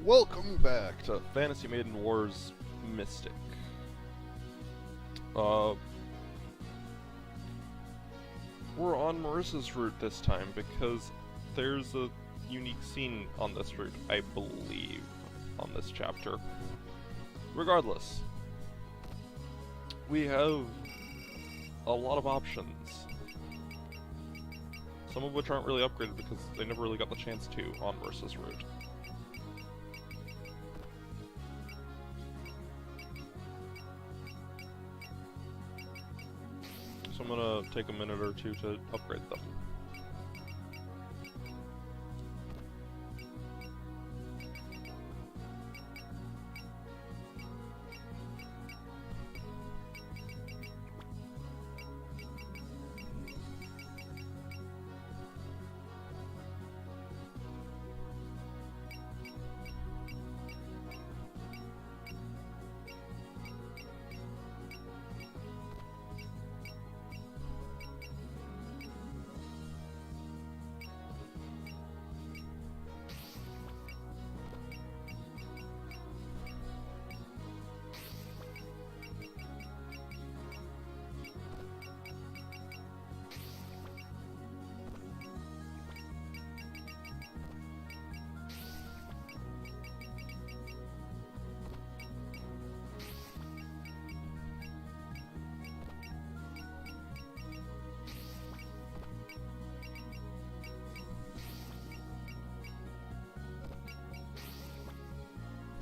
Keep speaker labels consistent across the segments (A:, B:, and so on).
A: Welcome back to Fantasy Maiden Wars Mystic. We're on Marissa's route this time because there's a unique scene on this route, I believe, on this chapter. Regardless, we have a lot of options. Some of which aren't really upgraded because they never really got the chance to on Marissa's route. So I'm gonna take a minute or two to upgrade them.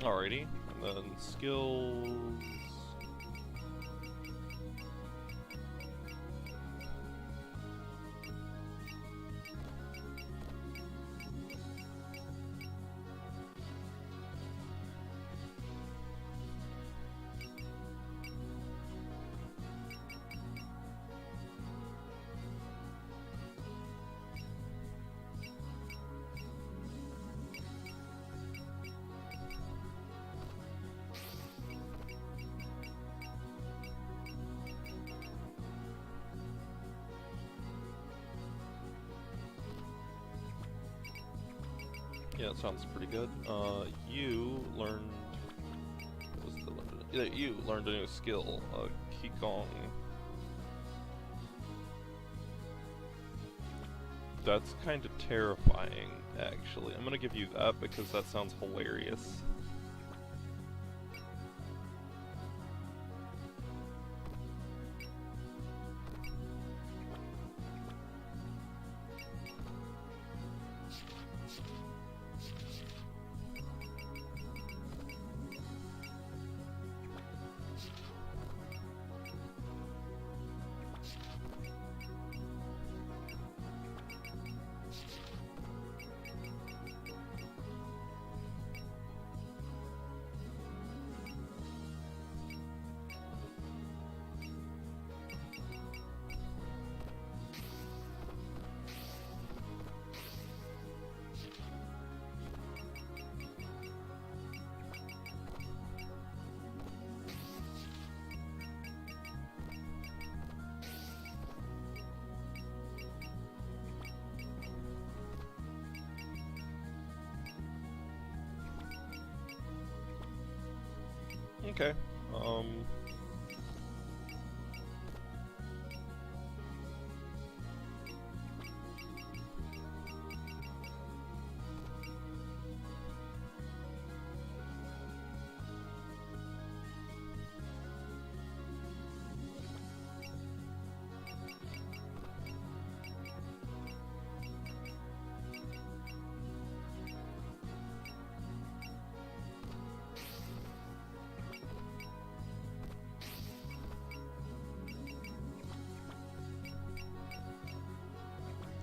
A: Alrighty, and then skills. Yeah, that sounds pretty good. You learned... What was the learned? Yeah, you learned a new skill, Qigong. That's kind of terrifying, actually. I'm gonna give you that because that sounds hilarious. Okay,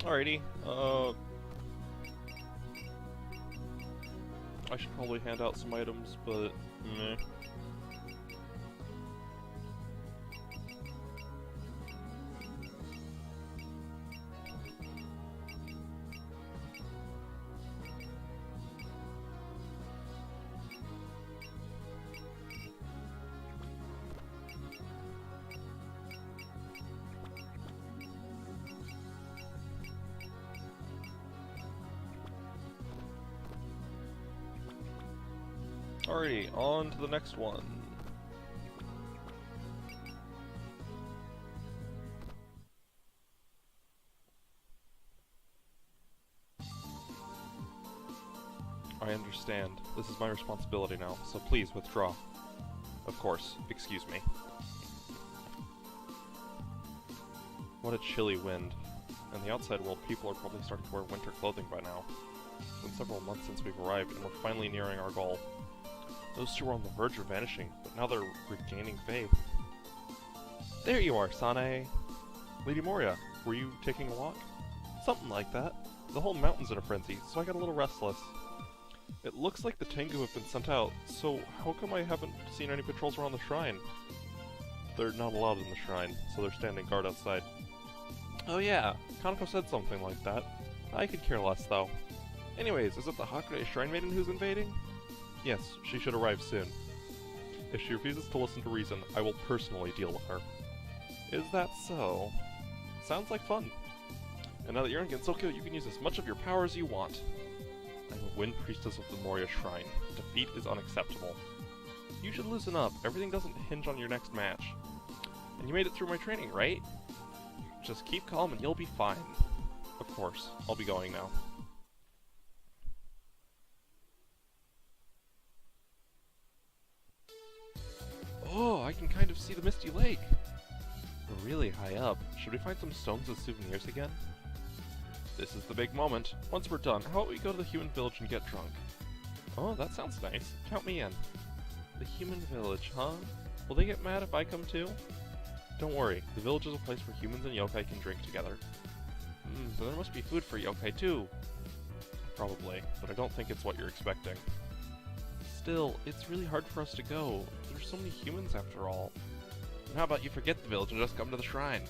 A: alrighty, I should probably hand out some items, but meh. Alrighty, on to the next one. I understand. This is my responsibility now, so please withdraw. Of course, excuse me. What a chilly wind. In the outside world, people are probably starting to wear winter clothing by now. It's been several months since we've arrived, and we're finally nearing our goal. Those two were on the verge of vanishing, but now they're regaining faith. There you are, Sanae! Lady Moria, were you taking a walk? Something like that. The whole mountain's in a frenzy, so I got a little restless. It looks like the Tengu have been sent out, so how come I haven't seen any patrols around the shrine? They're not allowed in the shrine, so they're standing guard outside. Oh yeah, Kanako said something like that. I could care less, though. Anyways, is it the Hakure Shrine Maiden who's invading? Yes, she should arrive soon. If she refuses to listen to reason, I will personally deal with her. Is that so? Sounds like fun. And now that you're in Gensokyo, you can use as much of your power as you want. I'm a Wind Priestess of the Moria Shrine. Defeat is unacceptable. You should loosen up. Everything doesn't hinge on your next match. And you made it through my training, right? Just keep calm and you'll be fine. Of course. I'll be going now. Oh, I can kind of see the Misty Lake. We're really high up. Should we find some stones as souvenirs again? This is the big moment. Once we're done, how about we go to the human village and get drunk? Oh, that sounds nice. Count me in. The human village, huh? Will they get mad if I come too? Don't worry, the village is a place where humans and yokai can drink together. Then there must be food for yokai too. Probably, but I don't think it's what you're expecting. Still, it's really hard for us to go. There's so many humans after all. And how about you forget the village and just come to the shrine?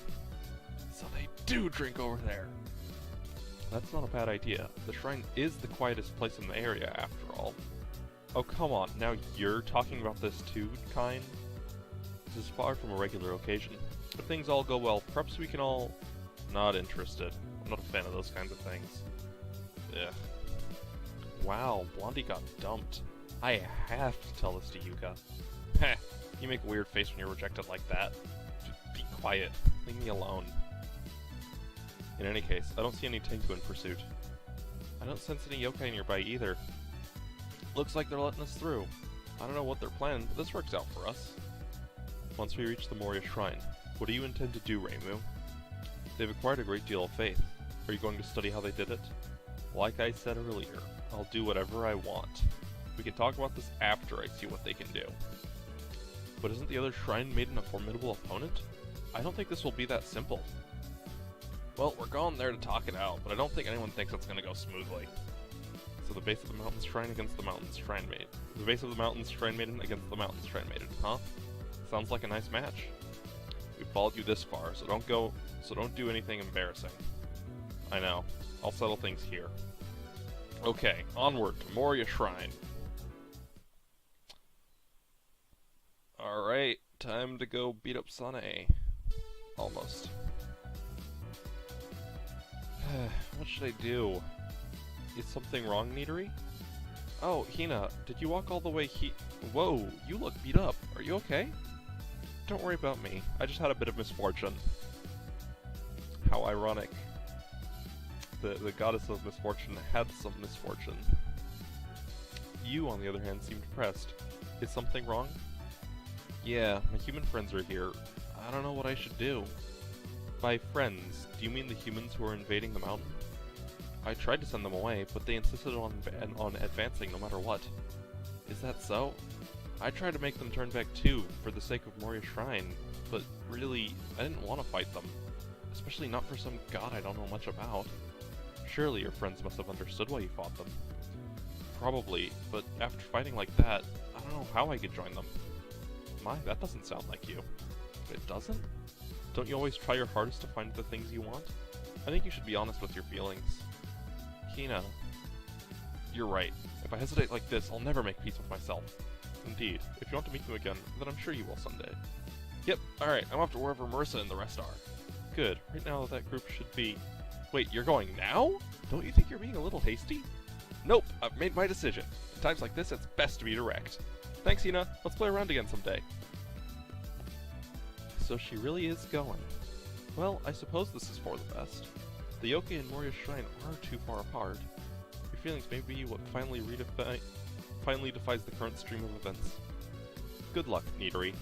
A: So they do drink over there. That's not a bad idea. The shrine is the quietest place in the area after all. Oh come on, now you're talking about this too, kind? This is far from a regular occasion. If things all go well, perhaps we can all... Not interested. I'm not a fan of those kinds of things. Ugh. Wow, Blondie got dumped. I have to tell this to Yuka. Heh, you make a weird face when you're rejected like that. Just be quiet. Leave me alone. In any case, I don't see any Tengu in pursuit. I don't sense any yokai nearby either. Looks like they're letting us through. I don't know what they're planning, but this works out for us. Once we reach the Moria Shrine, what do you intend to do, Reimu? They've acquired a great deal of faith. Are you going to study how they did it? Like I said earlier, I'll do whatever I want. We can talk about this after I see what they can do. But isn't the other Shrine Maiden a formidable opponent? I don't think this will be that simple. Well, we're going there to talk it out, but I don't think anyone thinks it's going to go smoothly. So the base of the mountain's shrine against the mountain's Shrine Maiden. The base of the mountain's Shrine Maiden against the mountain's Shrine Maiden, huh? Sounds like a nice match. We followed you this far, so don't do anything embarrassing. I know. I'll settle things here. Okay, onward to Moria Shrine. Alright, time to go beat up Sanae. Almost. What should I do? Is something wrong, Nidori? Oh, Hina, did you walk all the way Whoa, you look beat up. Are you okay? Don't worry about me. I just had a bit of misfortune. How ironic. The goddess of misfortune had some misfortune. You, on the other hand, seem depressed. Is something wrong? Yeah, my human friends are here. I don't know what I should do. By friends, do you mean the humans who are invading the mountain? I tried to send them away, but they insisted on advancing no matter what. Is that so? I tried to make them turn back too, for the sake of Moria Shrine, but really, I didn't want to fight them. Especially not for some god I don't know much about. Surely your friends must have understood why you fought them. Probably, but after fighting like that, I don't know how I could join them. My, that doesn't sound like you. It doesn't? Don't you always try your hardest to find the things you want? I think you should be honest with your feelings. Hina, you're right. If I hesitate like this, I'll never make peace with myself. Indeed, if you want to meet them again, then I'm sure you will someday. Yep, alright, I'm off to wherever Marissa and the rest are. Good, right now that group should be... Wait, you're going now? Don't you think you're being a little hasty? Nope, I've made my decision. At times like this, it's best to be direct. Thanks, Ina. Let's play around again someday. So she really is going. Well, I suppose this is for the best. The Yokai and Moria Shrine are too far apart. Your feelings may be what finally defies the current stream of events. Good luck, Neatery.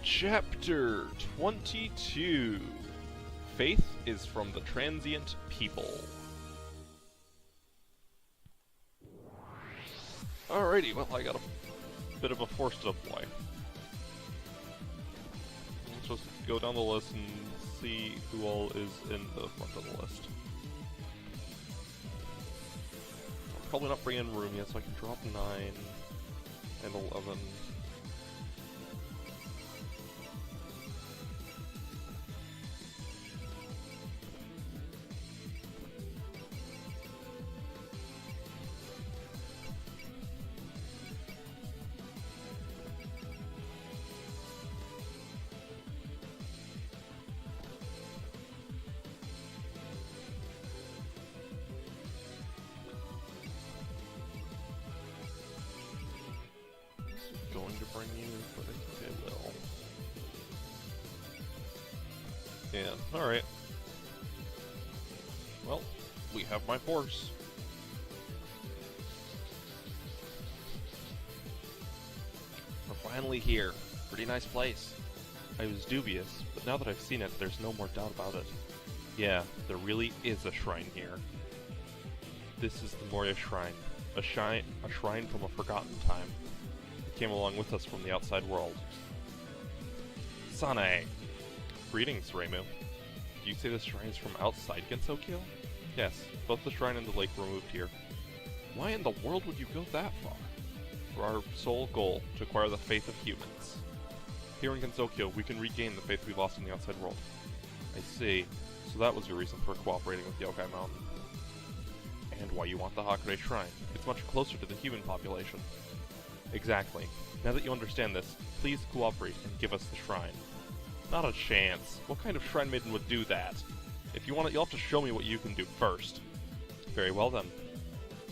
A: Chapter 22. Faith is from the transient people. Alrighty, well, I got a bit of a forced up boy. Let's just go down the list and see who all is in the front of the list. I'm probably not bringing room yet, so I can drop 9 and 11. Going to bring you, but I think I will. Yeah, alright. Well, we have my force. We're finally here. Pretty nice place. I was dubious, but now that I've seen it, there's no more doubt about it. Yeah, there really is a shrine here. This is the Moria Shrine. A shrine from a forgotten time. Came along with us from the outside world. Sane! Greetings, Reimu. Do you say the shrine is from outside Gensokyo? Yes, both the shrine and the lake were moved here. Why in the world would you go that far? For our sole goal, to acquire the faith of humans. Here in Gensokyo, we can regain the faith we lost in the outside world. I see. So that was your reason for cooperating with Yokai Mountain. And why you want the Hakure Shrine. It's much closer to the human population. Exactly. Now that you understand this, please cooperate and give us the shrine. Not a chance. What kind of shrine maiden would do that? If you want it, you'll have to show me what you can do first. Very well then.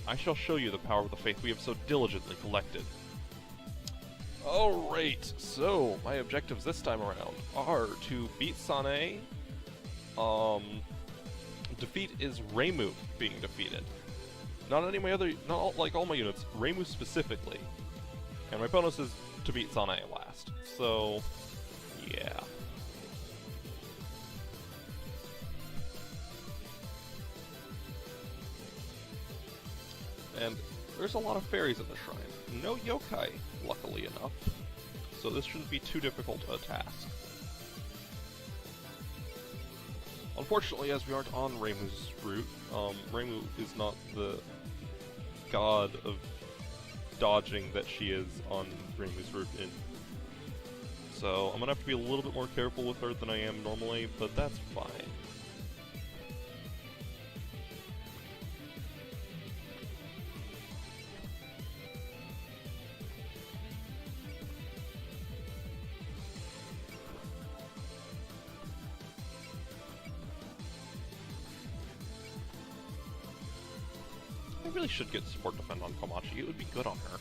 A: I shall show you the power of the faith we have so diligently collected. Alright, so my objectives this time around are to beat Sane. Defeat is Reimu being defeated. Not like all my units, Reimu specifically. And my bonus is to beat Sane last. So, yeah. And there's a lot of fairies in the shrine. No yokai, luckily enough. So this shouldn't be too difficult a task. Unfortunately, as we aren't on Reimu's route, Reimu is not the god of dodging that she is on Reimu's route in. So I'm gonna have to be a little bit more careful with her than I am normally, but that's fine. I really should get support defend on Komachi, it would be good on her.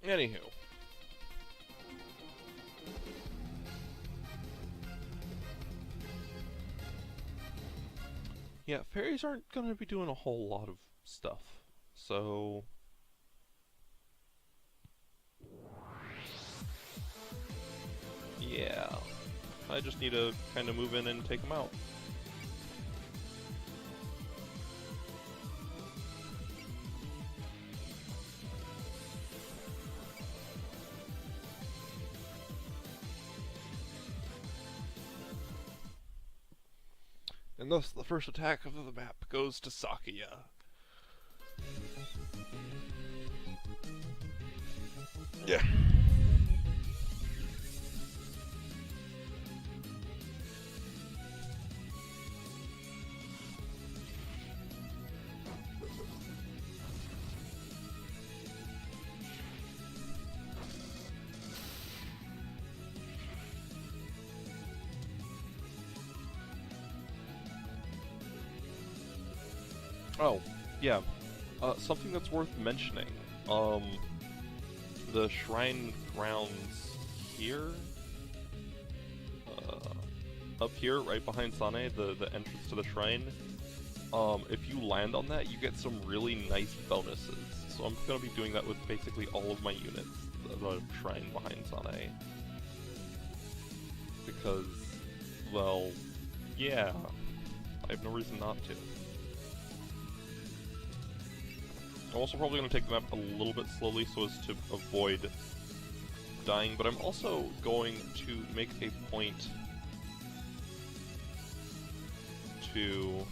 A: Anywho. Yeah, fairies aren't gonna be doing a whole lot of stuff. So yeah, I just need to kind of move in and take them out. And thus the first attack of the map goes to Sakuya. Yeah. Oh, yeah. Something that's worth mentioning. The shrine grounds here? Up here, right behind Sane, the entrance to the shrine. If you land on that, you get some really nice bonuses. So I'm gonna be doing that with basically all of my units, the shrine behind Sane. Because, well, yeah, I have no reason not to. I'm also probably going to take the map a little bit slowly so as to avoid dying, but I'm also going to make a point to...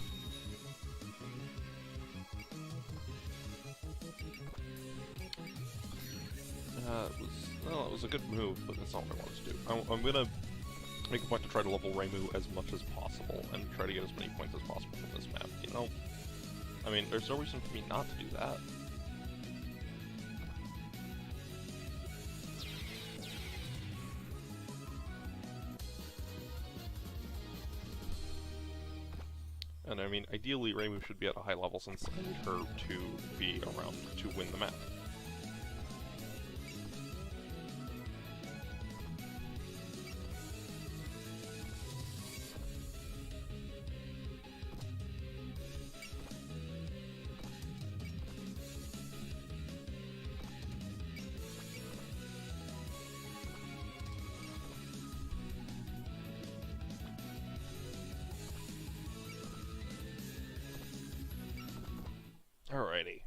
A: it was a good move, but that's not what I wanted to do. I'm gonna make a point to try to level Reimu as much as possible, and try to get as many points as possible from this map, you know? I mean, there's no reason for me not to do that. And I mean, ideally Reimu should be at a high level since I need her to be around to win the map. Alrighty.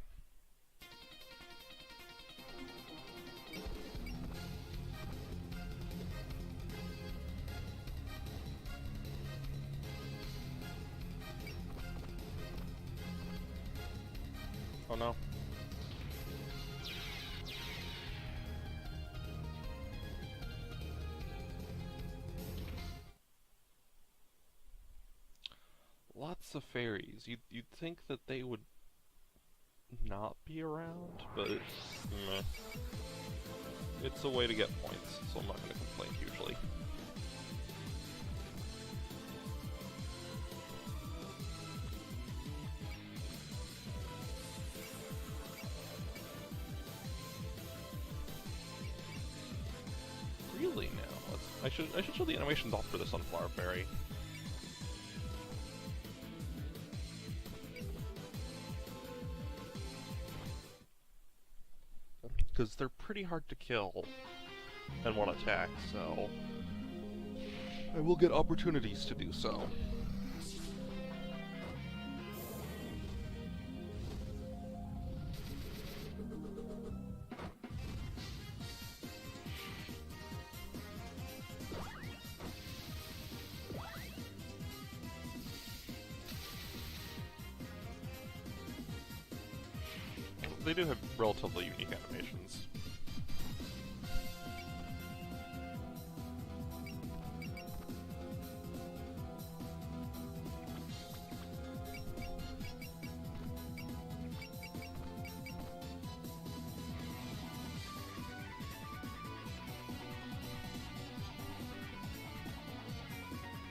A: Oh no. Lots of fairies. You'd think that they would not be around, but meh. It's a way to get points, so I'm not going to complain hugely. Really now? I should show the animations off for the Sunflower Fairy. Because they're pretty hard to kill and one attack, so I will get opportunities to do so. They do have relatively unique animations.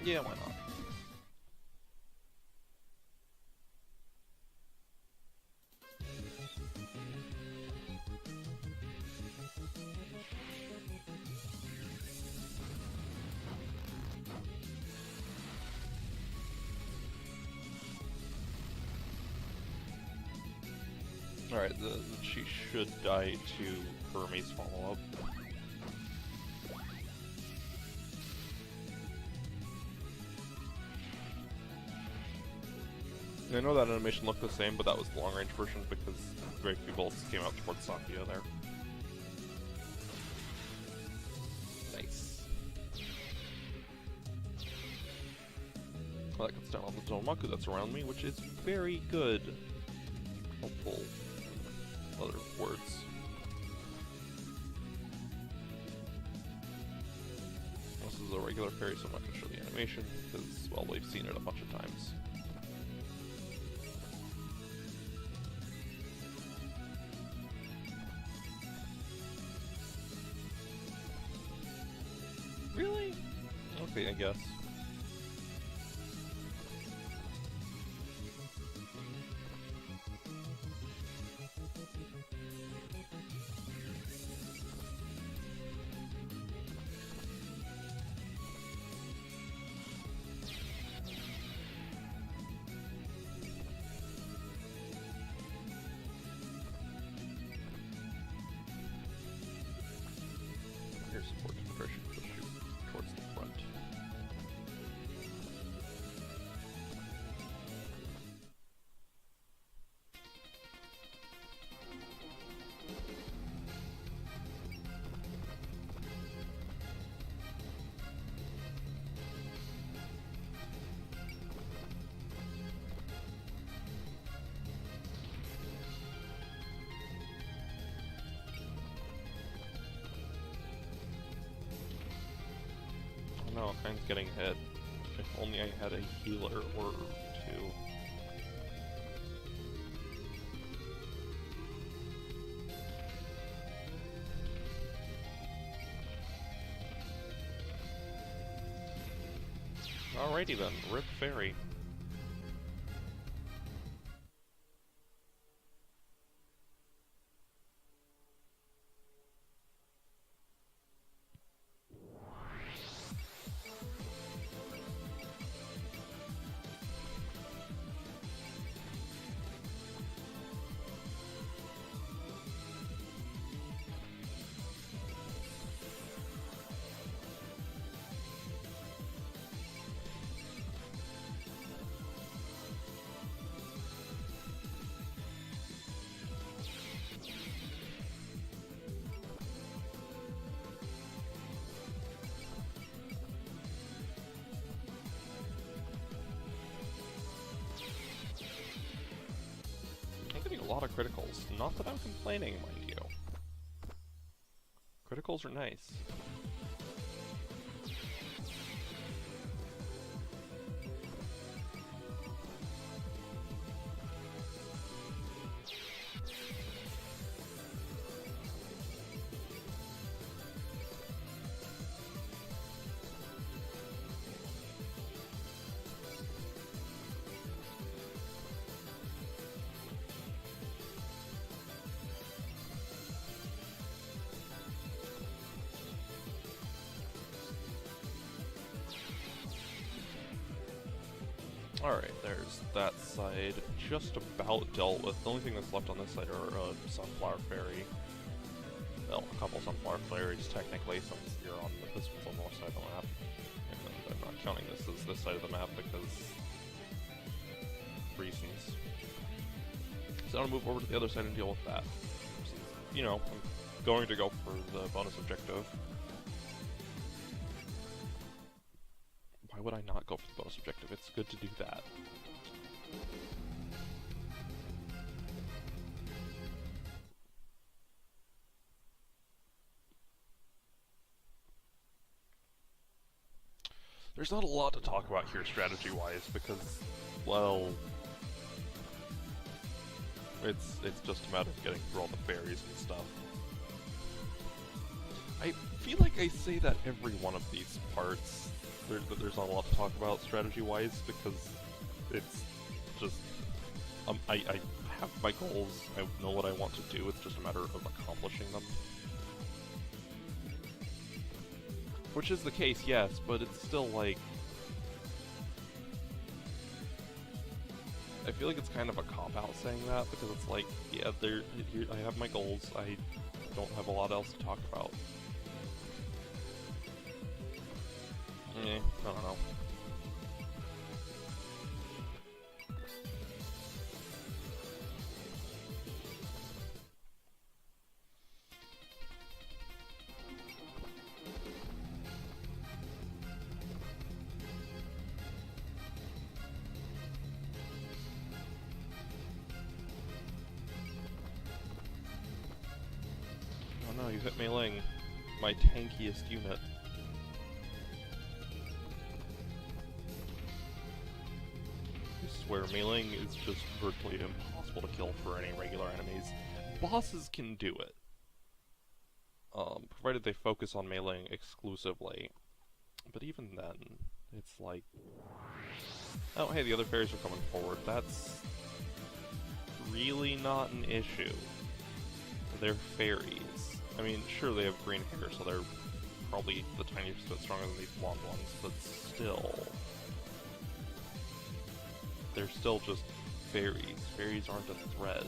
A: Yeah, why not? Alright, she should die to Hermes follow-up. I know that animation looked the same, but that was the long-range version because very few bolts came out towards Sakuya there. Nice. Well, that cuts down on the Zonomaku that's around me, which is very good. Helpful. Other words. This is a regular fairy, so I'm not going to show the animation, because, well, we've seen it a bunch of times. Really? Okay, I guess. support nutrition push you towards the front. No, Kind's getting hit. If only I had a healer or two. Alrighty then, Rip Fairy. A lot of criticals. Not that I'm complaining, mind you. Criticals are nice. Alright, there's that side just about dealt with. The only thing that's left on this side are Sunflower Fairy. Well, a couple Sunflower Fairies technically, since you're on this one's on the north side of the map. And I'm not counting this as this side of the map because reasons. So I'm gonna move over to the other side and deal with that. Since, you know, I'm going to go for the bonus objective. Why would I not go for the bonus objective? It's good to do that. There's not a lot to talk about here strategy-wise because, well, it's just a matter of getting through all the fairies and stuff. I feel like I say that every one of these parts. There's not a lot to talk about strategy-wise because it's just I have my goals. I know what I want to do. It's just a matter of accomplishing them. Which is the case, yes, but it's still like I feel like it's kind of a cop-out saying that because it's like, yeah, I have my goals. I don't have a lot else to talk about. I don't know. Oh no, you hit Mei Ling, my tankiest unit. Where Mei Ling is just virtually impossible to kill for any regular enemies. Bosses can do it, provided they focus on Mei Ling exclusively. But even then, it's like, oh hey, the other fairies are coming forward. That's really not an issue. They're fairies. I mean, sure they have green hair, so they're probably the tiniest bit stronger than these blonde ones, but still. They're still just fairies. Fairies aren't a threat.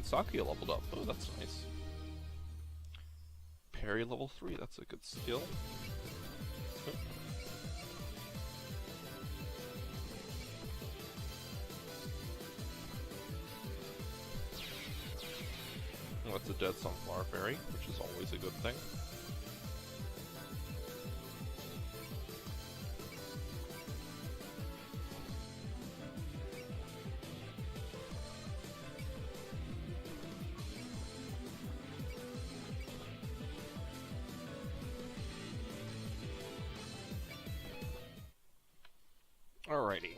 A: Saki leveled up. Oh, that's nice. Parry level 3, that's a good skill. That's a dead sunflower fairy, which is always a good thing. Alrighty.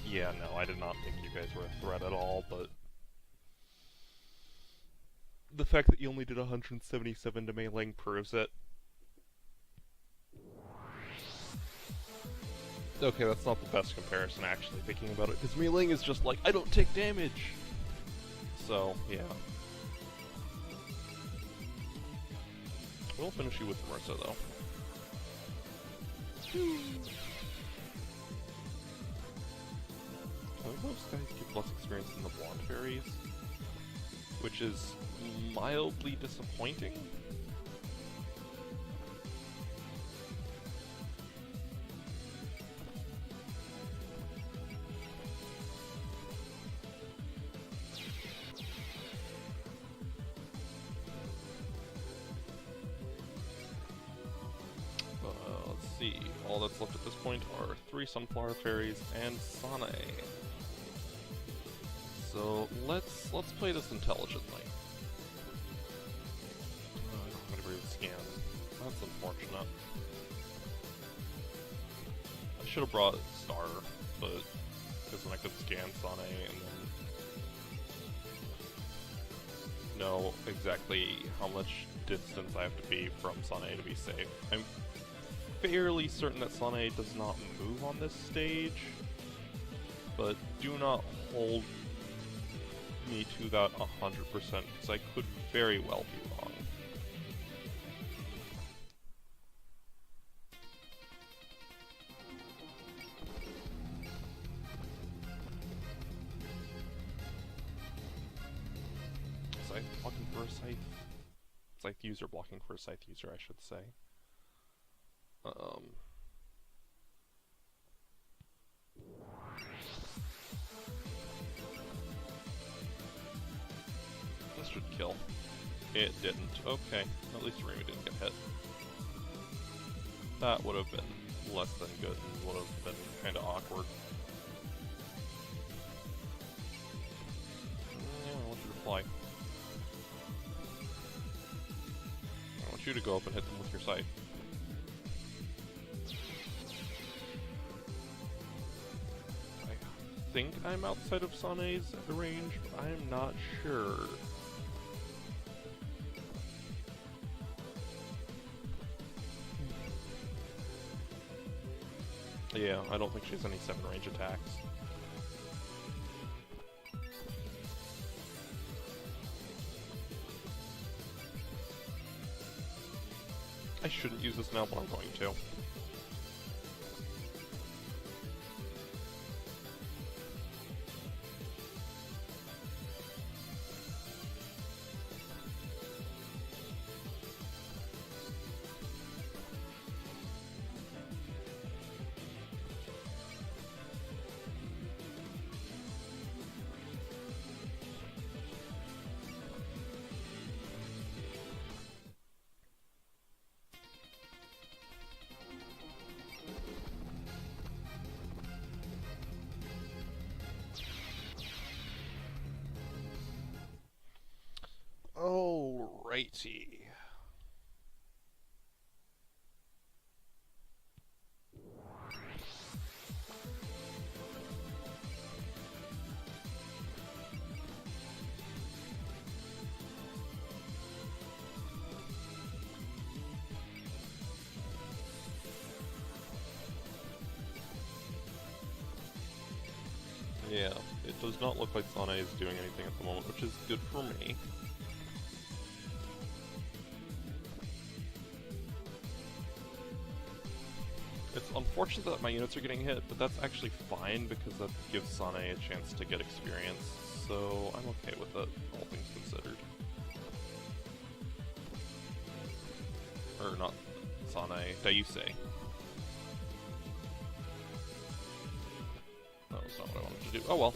A: Yeah, no, I did not think you guys were a threat at all, but the fact that you only did 177 to melee proves it. Okay, that's not the best comparison, actually, thinking about it, because melee is just like, I don't take damage! So, yeah. We'll finish you with Marissa, though. I think those guys give less experience than the blonde fairies, which is mildly disappointing. Let's see, all that's left at this point are 3 sunflower fairies and Sane. So let's play this intelligently. I don't have anybody with scan. That's unfortunate. I should have brought Star, but because then I could scan Sane and then know exactly how much distance I have to be from Sane to be safe. I'm fairly certain that Sane does not move on this stage, but do not hold me to that 100%, because I could very well be wrong. Scythe blocking for a scythe? Scythe user blocking for a scythe user, I should say. This should kill. It didn't. Okay, at least Remy didn't get hit. That would have been less than good and would have been kind of awkward. Yeah, I want you to fly. I want you to go up and hit them with your scythe. I think I'm outside of Sane's range, but I'm not sure. Yeah, I don't think she has any 7 range attacks. I shouldn't use this now, but I'm going to. Alrighty. Yeah. it does not look like Sane is doing anything at the moment, which is good for me. It's unfortunate that my units are getting hit, but that's actually fine because that gives Sane a chance to get experience, so I'm okay with it, all things considered. Or not Sane, Dayuse. No, that's not what I wanted to do. Oh well.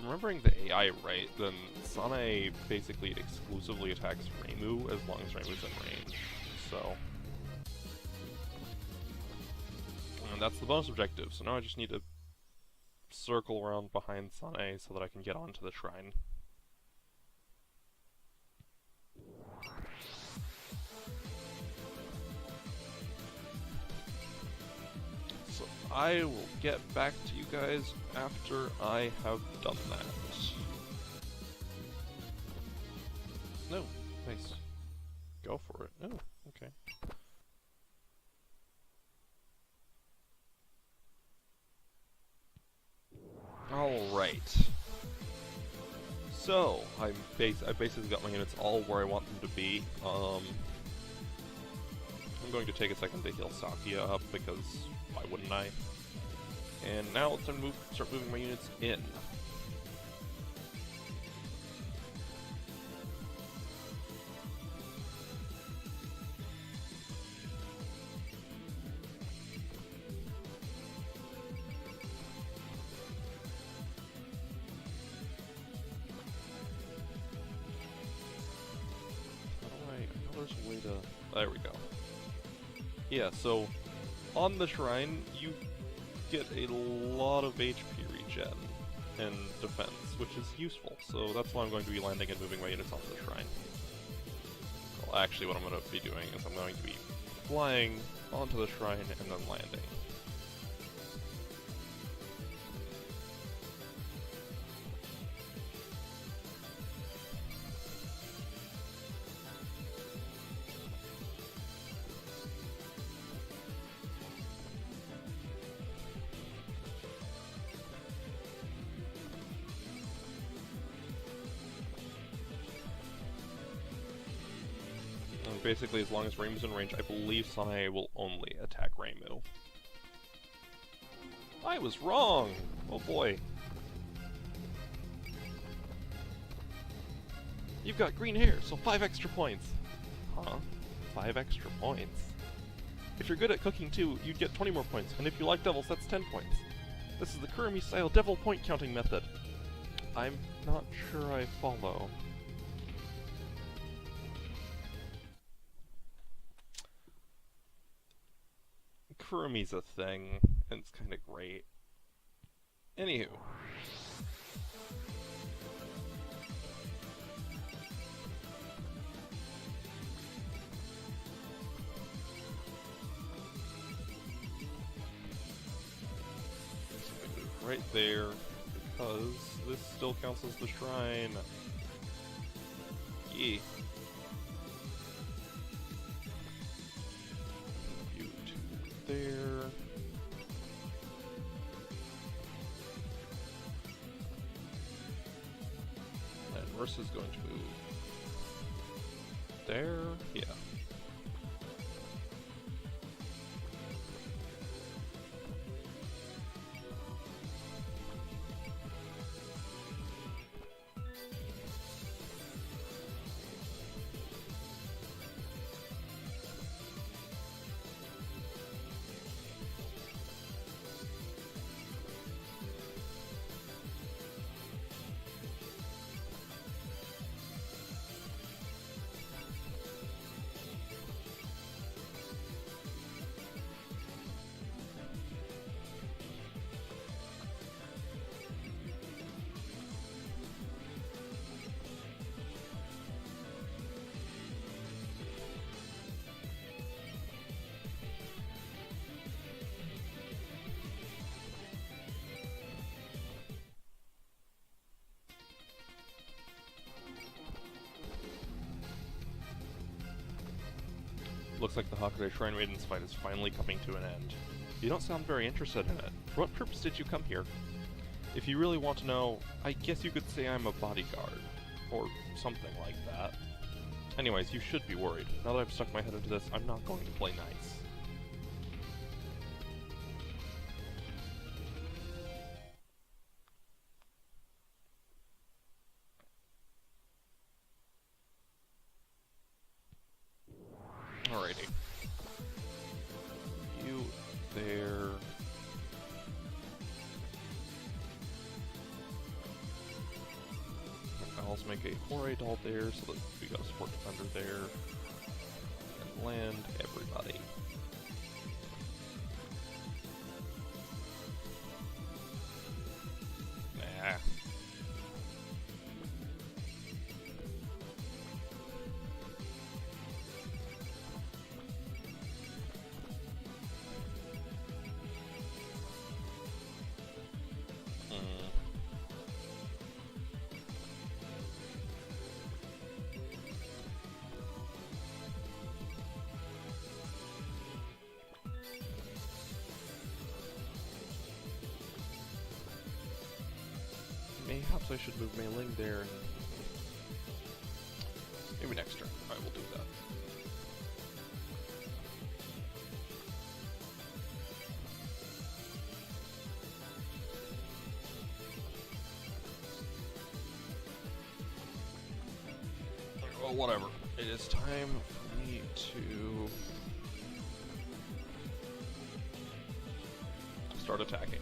A: Remembering the AI right, then Sane basically exclusively attacks Reimu as long as Reimu's in range. So. And that's the bonus objective, so now I just need to circle around behind Sane so that I can get onto the shrine. So I will get back to you guys after I have done that. No, nice. Go for it. Oh, okay. Alright. So, I basically got my units all where I want them to be. I'm going to take a second to heal Sakia up because why wouldn't I? And now let's start moving my units in. There's a way to... There we go. Yeah, so on the shrine, you get a lot of HP regen and defense, which is useful. So that's why I'm going to be landing and moving my units onto the shrine. Well, actually what I'm going to be doing is I'm going to be flying onto the shrine and then landing. Basically, as long as Reimu's in range, I believe Sane will only attack Reimu. I was wrong! Oh boy. You've got green hair, so 5 extra points. Huh? 5 extra points? If you're good at cooking too, you'd get 20 more points, and if you like devils, that's 10 points. This is the Kurumi-style devil point counting method. I'm not sure I follow. Kurumi's a thing, and it's kinda great. Anywho. Right there, because this still counts as the shrine. Yeah. There. And Marsa's going to move there. Yeah. Looks like the Hakurai Shrine Maiden's fight is finally coming to an end. You don't sound very interested in it. For what purpose did you come here? If you really want to know, I guess you could say I'm a bodyguard. Or something like that. Anyways, you should be worried. Now that I've stuck my head into this, I'm not going to play nice. Alrighty. You there. I'll also make a Horai doll there so that we got a support defender there. And land everybody. Nah. Perhaps I should move Mei Ling there and maybe next turn I will do that. Well, whatever. It is time for me to start attacking.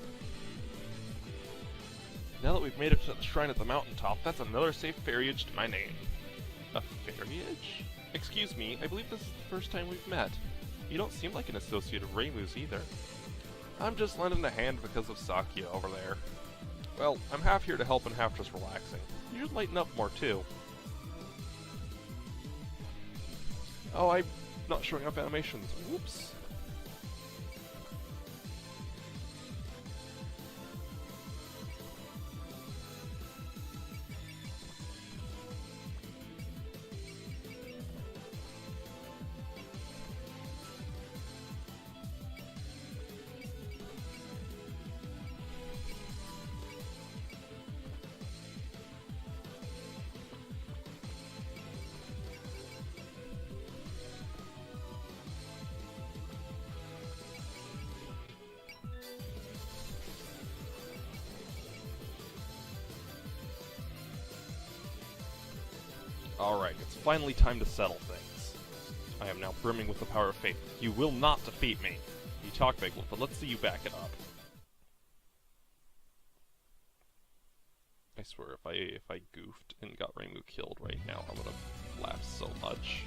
A: Now that we've made it to the shrine at the mountaintop, that's another safe ferriage to my name. A ferriage? Excuse me, I believe this is the first time we've met. You don't seem like an associate of Reimu's either. I'm just lending a hand because of Sakia over there. Well, I'm half here to help and half just relaxing. You should lighten up more too. Oh, I'm not showing up animations. Whoops. Alright, it's finally time to settle things. I am now brimming with the power of faith. You will not defeat me. You talk big, but let's see you back it up. I swear, if I goofed and got Reimu killed right now, I would have laughed so much.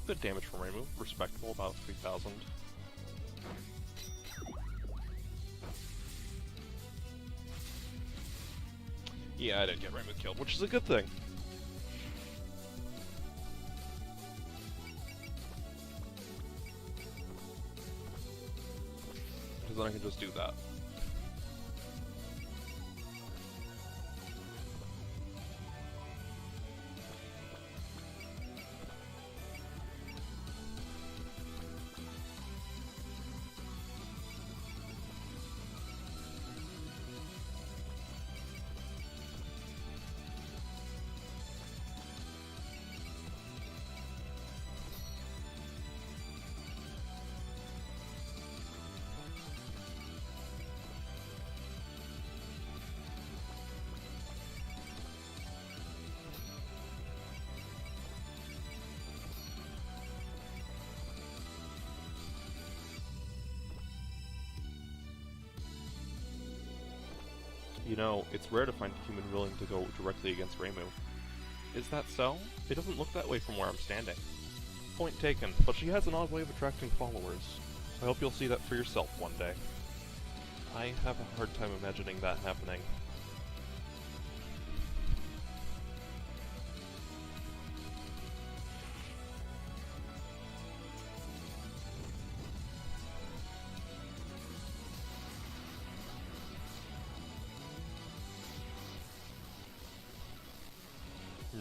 A: Good damage from Reimu, respectable, about 3,000. Yeah, I did get Reimu killed, which is a good thing. Because then I can just do that. You know, it's rare to find a human willing to go directly against Reimu. Is that so? It doesn't look that way from where I'm standing. Point taken, but she has an odd way of attracting followers. I hope you'll see that for yourself one day. I have a hard time imagining that happening.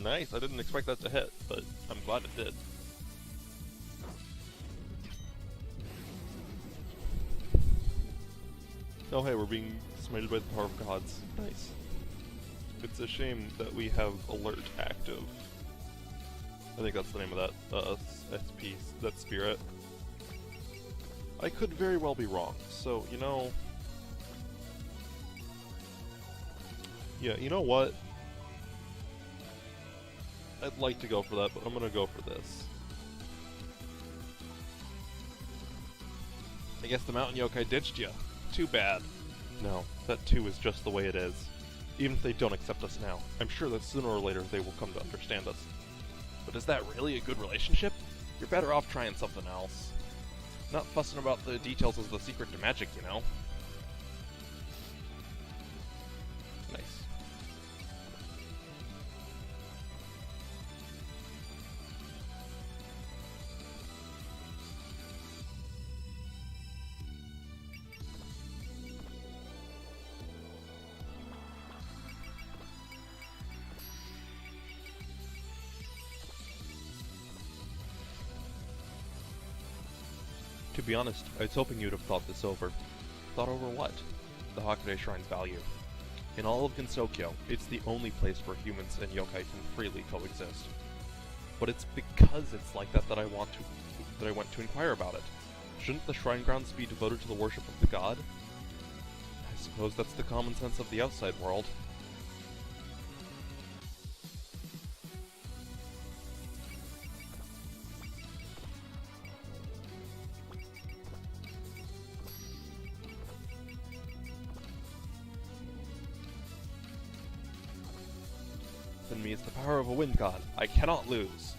A: Nice, I didn't expect that to hit, but I'm glad it did. Oh hey, we're being smited by the power of gods. Nice. It's a shame that we have alert active. I think that's the name of that SP, that spirit. I could very well be wrong, so, you know... Yeah, you know what? I'd like to go for that, but I'm gonna go for this. I guess the mountain yokai ditched you. Too bad. No, that too is just the way it is. Even if they don't accept us now, I'm sure that sooner or later they will come to understand us. But is that really a good relationship? You're better off trying something else. Not fussing about the details is the secret to magic, you know? Nice. To be honest, I was hoping you'd have thought this over. Thought over what? The Hakude Shrine's value. In all of Gensokyo, it's the only place where humans and yokai can freely coexist. But it's because it's like that that I went to inquire about it. Shouldn't the shrine grounds be devoted to the worship of the god? I suppose that's the common sense of the outside world. In me is the power of a wind god. I cannot lose.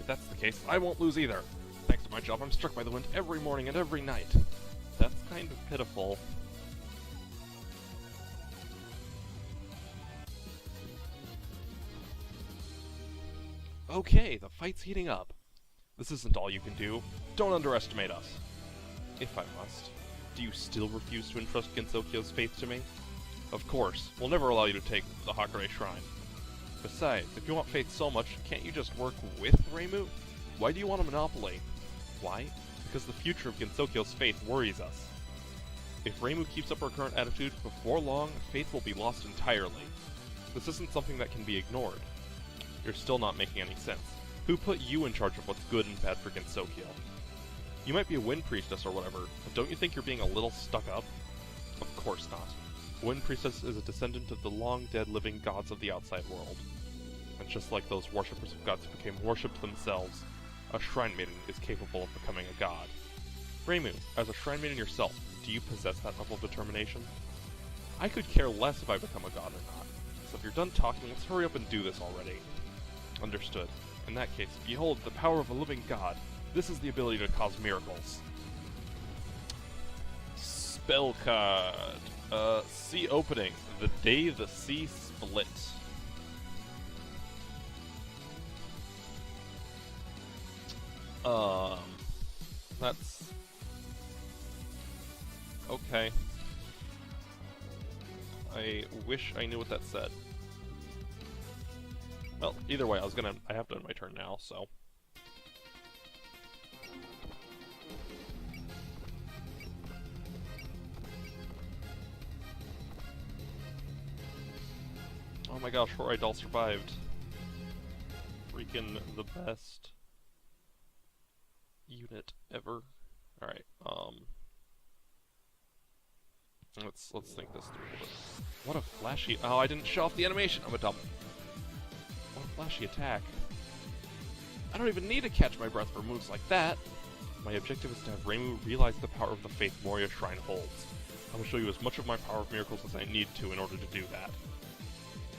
A: If that's the case, I won't lose either. Thanks to my job, I'm struck by the wind every morning and every night. That's kind of pitiful. Okay, the fight's heating up. This isn't all you can do. Don't underestimate us. If I must. Do you still refuse to entrust Gensokyo's faith to me? Of course. We'll never allow you to take the Hakude Shrine. Besides, if you want faith so much, can't you just work with Reimu? Why do you want a monopoly? Why? Because the future of Gensokyo's faith worries us. If Reimu keeps up her current attitude, before long, faith will be lost entirely. This isn't something that can be ignored. You're still not making any sense. Who put you in charge of what's good and bad for Gensokyo? You might be a wind priestess or whatever, but don't you think you're being a little stuck up? Of course not. Wind Priestess is a descendant of the long-dead living gods of the outside world. And just like those worshippers of gods became worshipped themselves, a Shrine Maiden is capable of becoming a god. Reimu, as a Shrine Maiden yourself, do you possess that level of determination? I could care less if I become a god or not. So if you're done talking, let's hurry up and do this already. Understood. In that case, behold the power of a living god. This is the ability to cause miracles. Spell card. Sea opening. The day the sea split. That's... okay. I wish I knew what that said. Well, either way, I have to end my turn now, so... Oh my gosh, Horai Doll survived. Freaking the best unit ever. Alright, let's think this through. What a flashy... oh, I didn't show off the animation! I'm a dumb... what a flashy attack. I don't even need to catch my breath for moves like that! My objective is to have Reimu realize the power of the faith Moria Shrine holds. I will show you as much of my power of miracles as I need to in order to do that.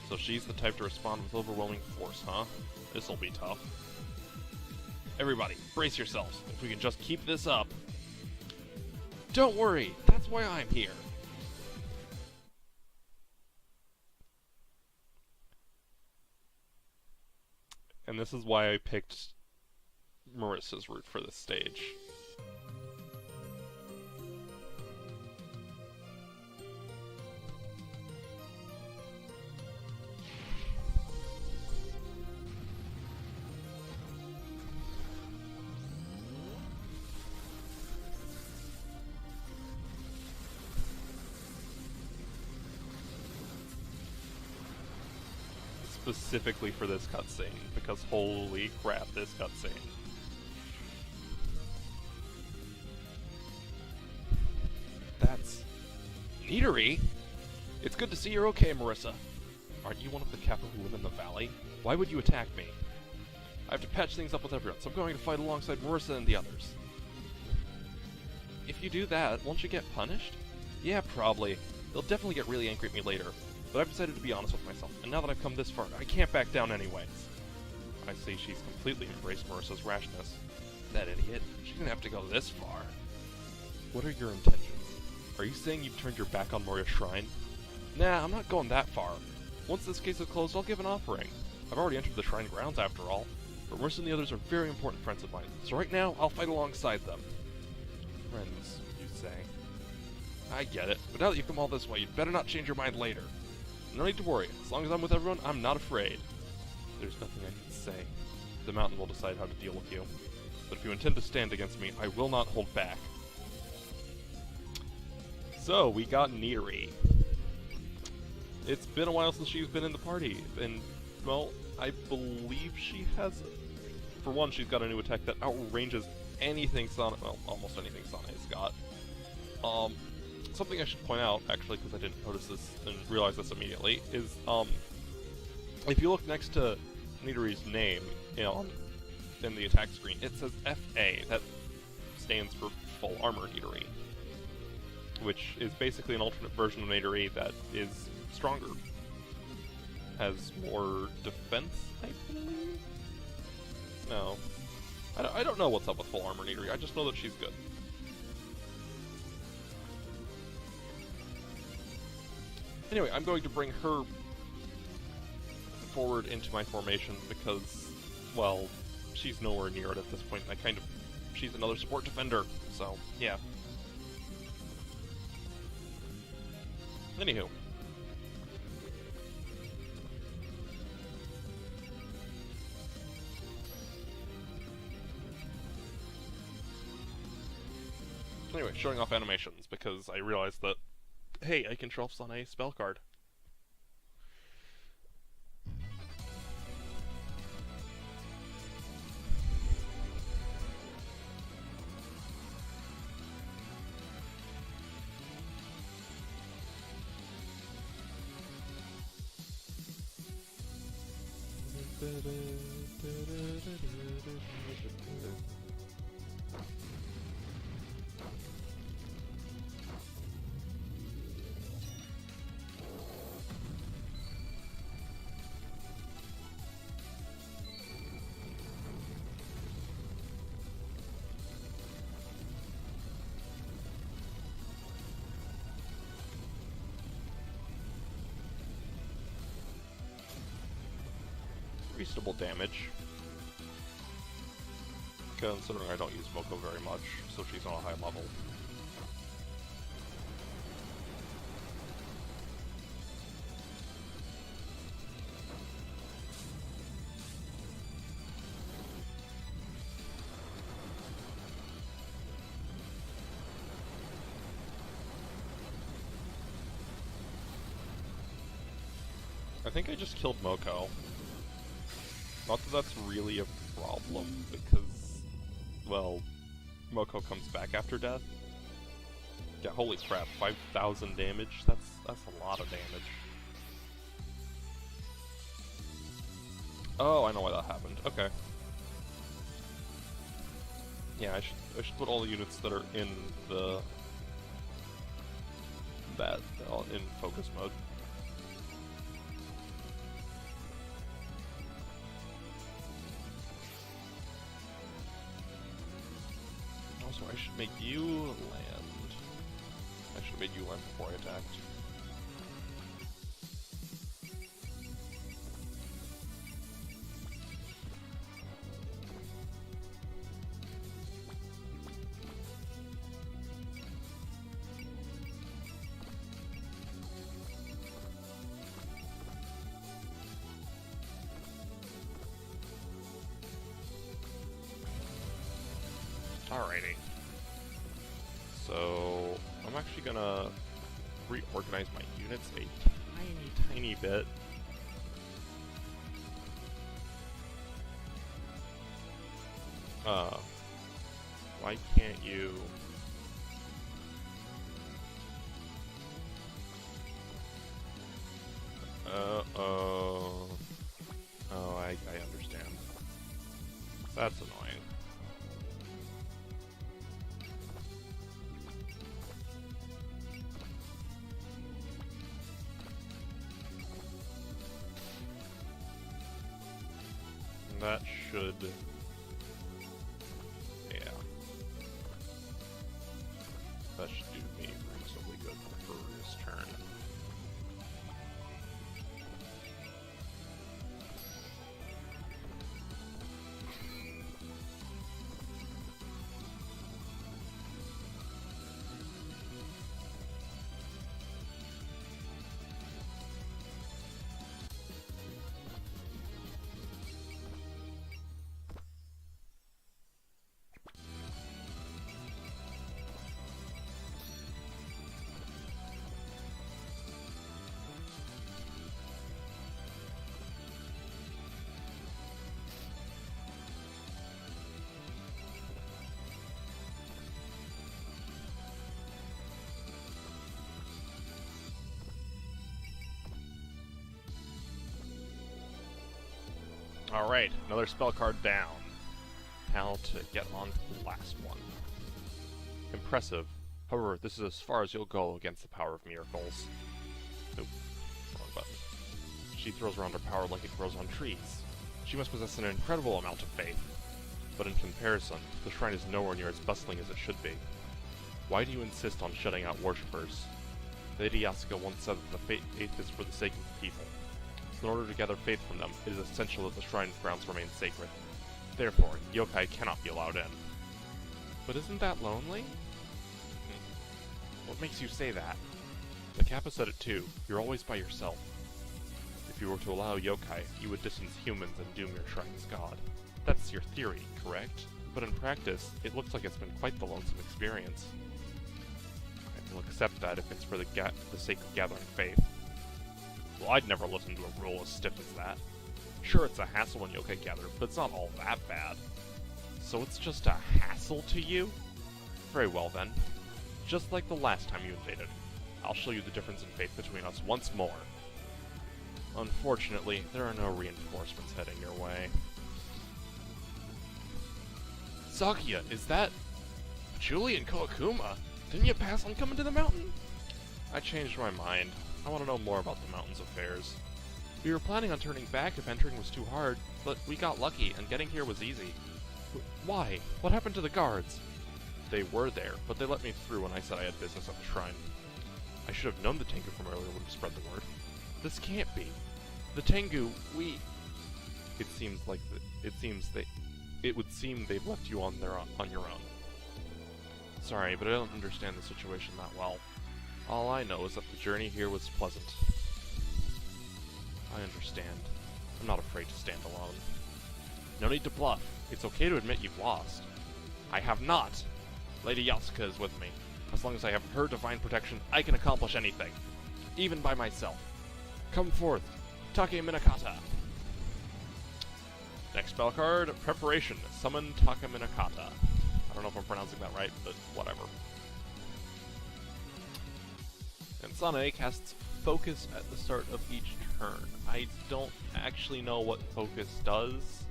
A: So she's the type to respond with overwhelming force, huh? This'll be tough. Everybody, brace yourselves. If we can just keep this up... don't worry, that's why I'm here. And this is why I picked Marissa's route for this stage. specifically for this cutscene, because holy crap, this cutscene. That's... Neatery? It's good to see you're okay, Marissa. Aren't you one of the Kappa who live in the valley? Why would you attack me? I have to patch things up with everyone, so I'm going to fight alongside Marissa and the others. If you do that, won't you get punished? Yeah, probably. They'll definitely get really angry at me later. But I've decided to be honest with myself, and now that I've come this far, I can't back down anyways. I see she's completely embraced Marissa's rashness. That idiot. She didn't have to go this far. What are your intentions? Are you saying you've turned your back on Moria's shrine? Nah, I'm not going that far. Once this case is closed, I'll give an offering. I've already entered the shrine grounds after all. But Marissa and the others are very important friends of mine, so right now, I'll fight alongside them. Friends, you say? I get it, but now that you've come all this way, you'd better not change your mind later. No need to worry. As long as I'm with everyone, I'm not afraid. There's nothing I can say. The mountain will decide how to deal with you. But if you intend to stand against me, I will not hold back. So, we got Neary. It's been a while since she's been in the party, and, well, I believe she has... For one, she's got a new attack that outranges anything Sonic... Well, almost anything Sonic has got. Something I should point out, actually, because I didn't notice this and realize this immediately, is, if you look next to Neary's name, you know, in the attack screen, it says FA. That stands for Full Armor Neary, which is basically an alternate version of Neary that is stronger. Has more defense, I believe? No. I don't know what's up with Full Armor Neary, I just know that she's good. Anyway, I'm going to bring her forward into my formation because, well, she's nowhere near it at this point. She's another support defender, so, yeah. Anywho. Anyway, showing off animations, because I realized that, hey, I can shelf on a spell card. Reasonable damage, considering I don't use Moko very much, so she's on a high level. I think I just killed Moko. Not that that's really a problem, because, well, Moko comes back after death. Yeah, holy crap, 5,000 damage? That's a lot of damage. Oh, I know why that happened. Okay. Yeah, I should put all the units that are in in focus mode. Also, I should make you land. I should have made you land before I attacked. Alrighty. So, I'm actually gonna reorganize my units a tiny bit. Why can't you... Uh-oh. Oh, I understand. That's annoying. That should... yeah. That should do me reasonably good for this turn. Alright, another spell card down. Now to get on to the last one. Impressive. However, this is as far as you'll go against the power of miracles. Nope. Wrong button. She throws around her power like it grows on trees. She must possess an incredible amount of faith. But in comparison, the shrine is nowhere near as bustling as it should be. Why do you insist on shutting out worshippers? Lady Yasuka once said that the faith is for the sake of the people. In order to gather faith from them, it is essential that the shrine grounds remain sacred. Therefore, yokai cannot be allowed in. But isn't that lonely? What makes you say that? The Kappa said it too. You're always by yourself. If you were to allow yokai, you would distance humans and doom your shrine's god. That's your theory, correct? But in practice, it looks like it's been quite the lonesome experience. I will accept that if it's for the sake of gathering faith. Well, I'd never listen to a rule as stiff as that. Sure, it's a hassle when yokai gather, but it's not all that bad. So it's just a hassle to you? Very well then. Just like the last time you invaded. I'll show you the difference in faith between us once more. Unfortunately, there are no reinforcements heading your way. Sakuya, is that... Julie and Koakuma? Didn't you pass on coming to the mountain? I changed my mind. I want to know more about the mountain's affairs. We were planning on turning back if entering was too hard, but we got lucky and getting here was easy. Why? What happened to the guards? They were there, but they let me through when I said I had business at the shrine. I should have known the Tengu from earlier would have spread the word. This can't be. The Tengu, we... It would seem they've left you on your own. Sorry, but I don't understand the situation that well. All I know is that the journey here was pleasant. I understand. I'm not afraid to stand alone. No need to bluff. It's okay to admit you've lost. I have not! Lady Yasuka is with me. As long as I have her divine protection, I can accomplish anything. Even by myself. Come forth, Take Minakata. Next spell card, Preparation. Summon Take Minakata. I don't know if I'm pronouncing that right, but whatever. And Sane casts Focus at the start of each turn. I don't actually know what Focus does,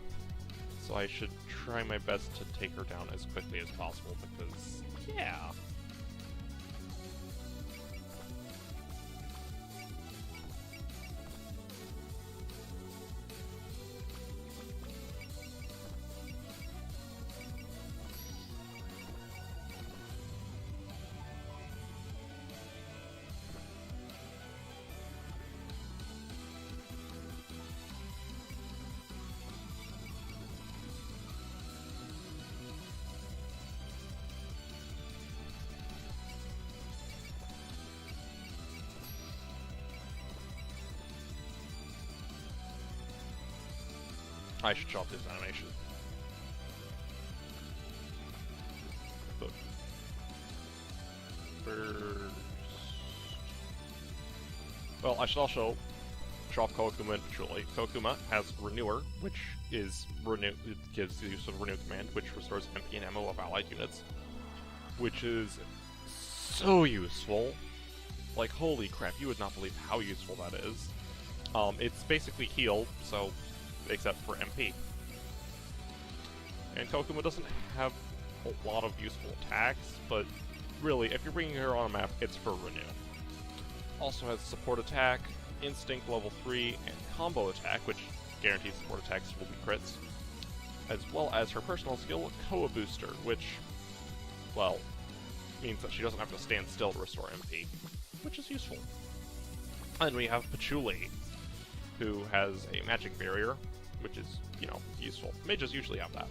A: so I should try my best to take her down as quickly as possible, because, yeah. I should show off this animation. But first... Well, I should also off Koakuma and Patchouli. Koakuma has Renewer, which is it gives the use of Renew command, which restores MP and ammo of allied units, which is so useful. Like, holy crap, you would not believe how useful that is. It's basically heal, so except for MP. And Koakuma doesn't have a lot of useful attacks, but really, if you're bringing her on a map, it's for Renew. Also has support attack, instinct level 3, and combo attack, which guarantees support attacks will be crits, as well as her personal skill, Koa Booster, which, well, means that she doesn't have to stand still to restore MP, which is useful. And we have Patchouli, who has a magic barrier, which is, you know, useful. Mages usually have that.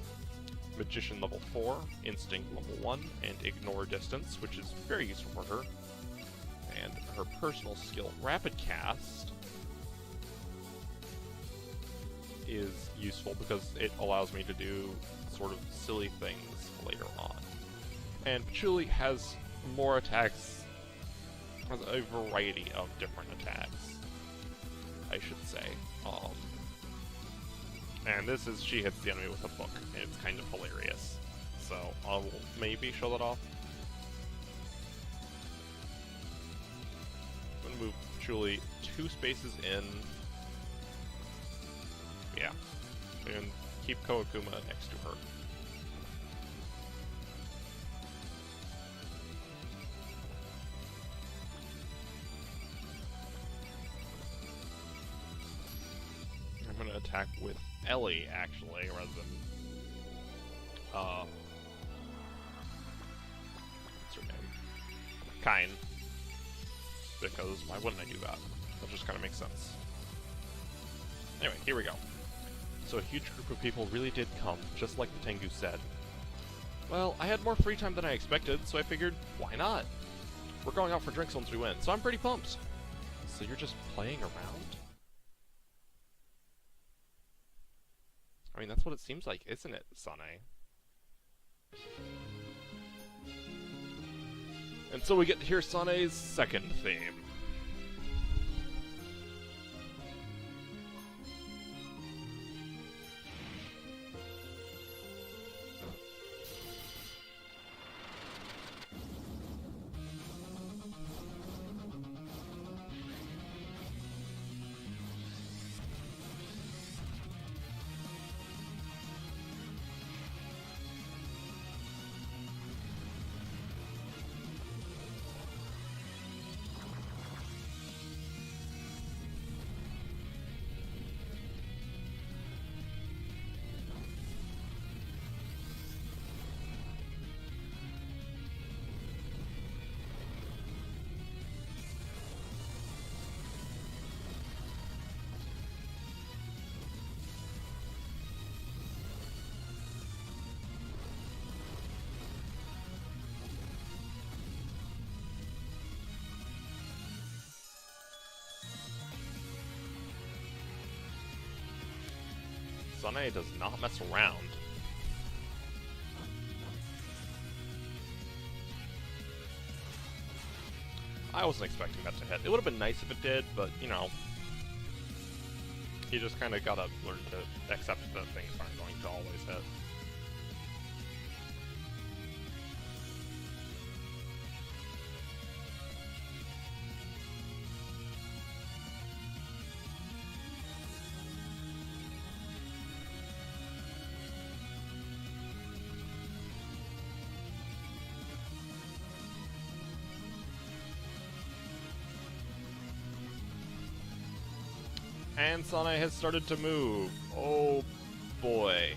A: Magician level 4, instinct level 1, and ignore distance, which is very useful for her. And her personal skill, Rapid Cast, is useful because it allows me to do sort of silly things later on. And Patchouli has more attacks, has a variety of different attacks, I should say. And this is, she hits the enemy with a book, and it's kind of hilarious. So, I'll maybe show that off. I'm gonna move Patchouli 2 spaces in. Yeah. And keep Koakuma next to her. I'm gonna attack with Ellie, actually, rather than, what's her name? Kine. Because why wouldn't I do that? That just kind of makes sense. Anyway, here we go. So a huge group of people really did come, just like the Tengu said. Well, I had more free time than I expected, so I figured, why not? We're going out for drinks once we win, so I'm pretty pumped. So you're just playing around? I mean, that's what it seems like, isn't it, Sane? And so we get to hear Sane's second theme. Sane does not mess around. I wasn't expecting that to hit. It would have been nice if it did, but, you know, you just kind of gotta learn to accept that things aren't going to always hit. And Sane has started to move. Oh boy.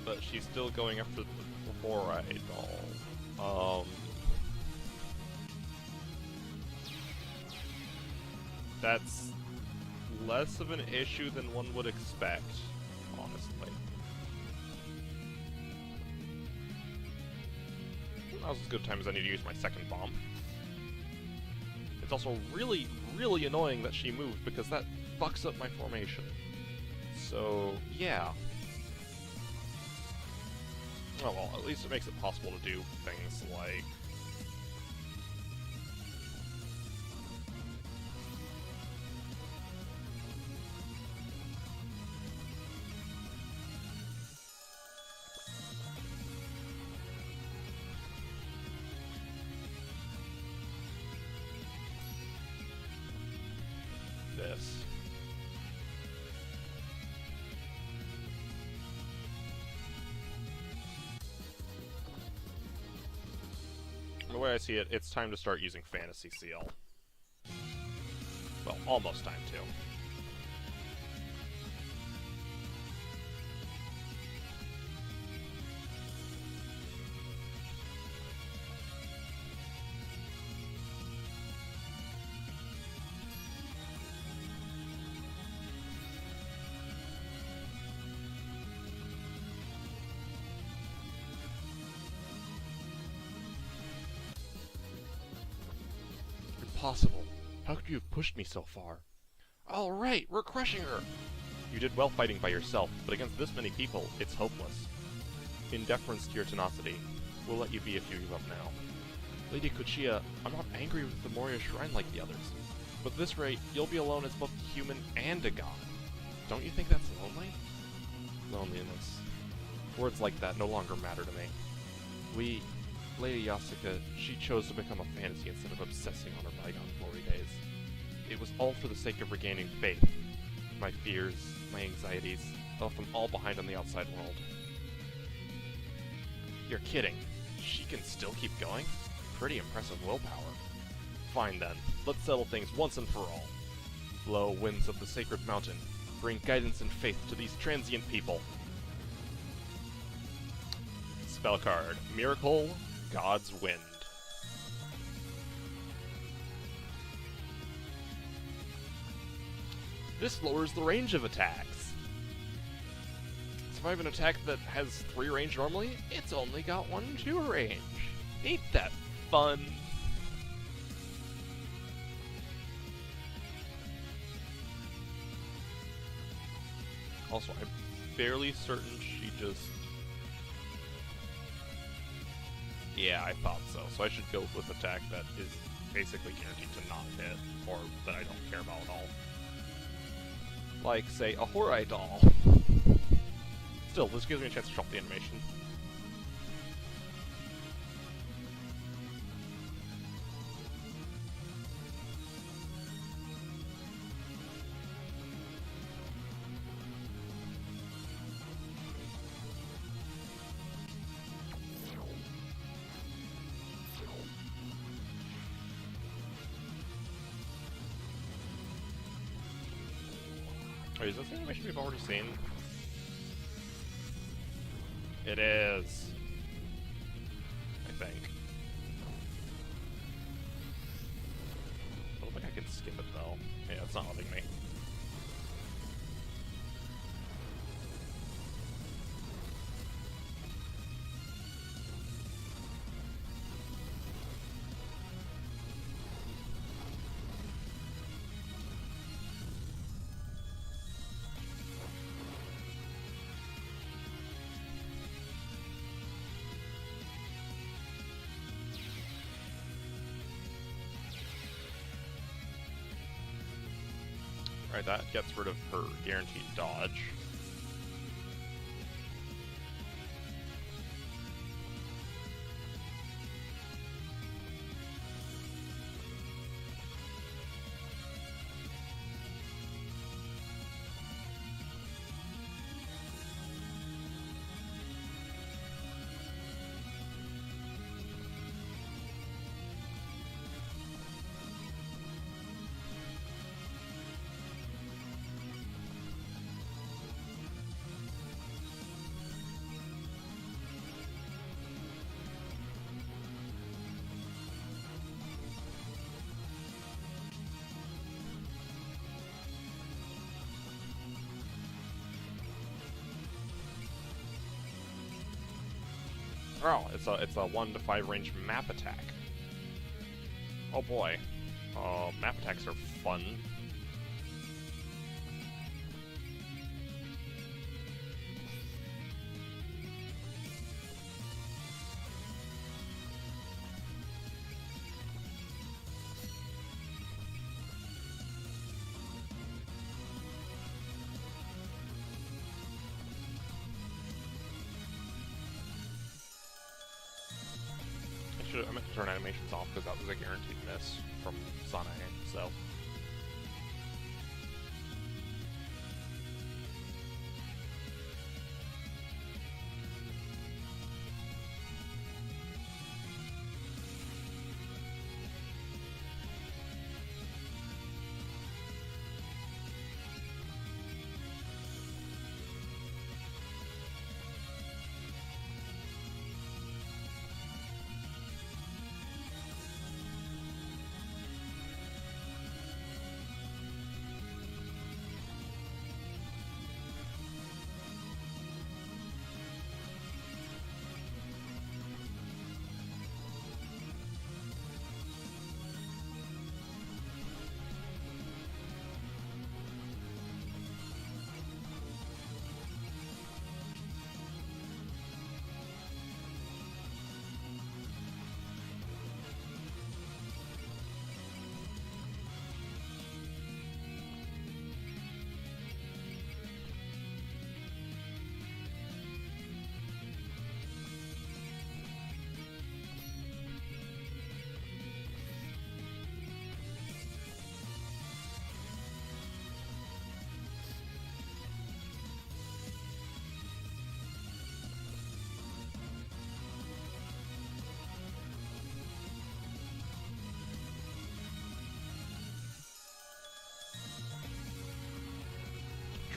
A: But she's still going after the fluoride ball. That's less of an issue than one would expect, honestly. Now's as good a time as I need to use my second bomb. It's also really, really annoying that she moved because that fucks up my formation. So, yeah. Oh well, at least it makes it possible to do things like... this. The way I see it, it's time to start using Fantasy Seal. Well, almost time to. Impossible. How could you have pushed me so far? All right, we're crushing her! You did well fighting by yourself, but against this many people, it's hopeless. In deference to your tenacity, we'll let you be if you give up now. Lady Kuchia, I'm not angry with the Moria Shrine like the others, but at this rate, you'll be alone as both a human and a god. Don't you think that's lonely? Loneliness. Words like that no longer matter to me. Lady Yasuka, she chose to become a fantasy instead of obsessing on her bygone glory days. It was all for the sake of regaining faith. My fears, my anxieties, I left them all behind on the outside world. You're kidding. She can still keep going? Pretty impressive willpower. Fine then, let's settle things once and for all. Blow, winds of the sacred mountain, bring guidance and faith to these transient people. Spell card, Miracle, God's Wind. This lowers the range of attacks. So if I have an attack that has 3 range normally, it's only got 1 and 2 range. Ain't that fun? Also, I'm fairly certain she just... Yeah, I thought so. So I should go with attack that is basically guaranteed to not hit, or that I don't care about at all. Like, say, a Horai doll. Still, this gives me a chance to shop the animation. Wait, is this the animation we've already seen? It is. I think. I don't think I can skip it though. Yeah, it's not letting me. Alright, that gets rid of her guaranteed dodge. Oh, it's a 1 to 5 range map attack. Oh boy. Map attacks are fun. I meant to turn animations off because that was a guaranteed miss from Sanae, so.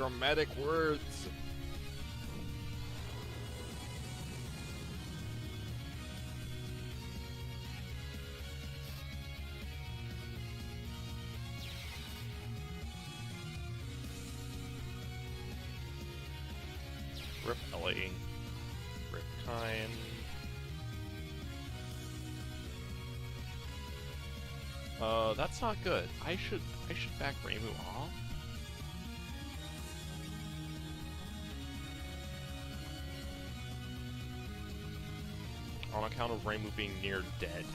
A: dramatic words. Rip Ellie. Rip Kine. That's not good. I should back Reimu off. On account of Reimu being near dead.